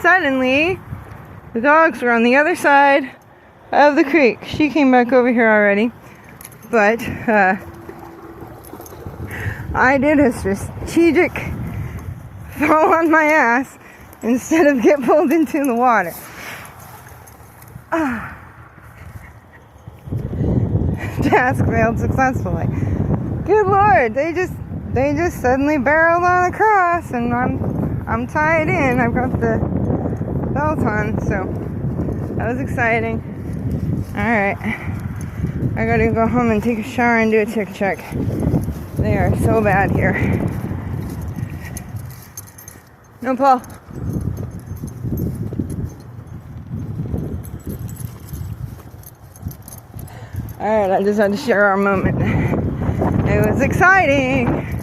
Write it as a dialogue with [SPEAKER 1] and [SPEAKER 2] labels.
[SPEAKER 1] suddenly, the dogs were on the other side of the creek. She came back over here already, but I did a strategic fall on my ass instead of get pulled into the water. Task failed successfully. Good Lord, they just suddenly barreled on across, and I'm tied in. I've got the belt on, so that was exciting. Alright, I gotta go home and take a shower and do a tick check. They are so bad here. No, Paul. Alright, I just had to share our moment. It was exciting.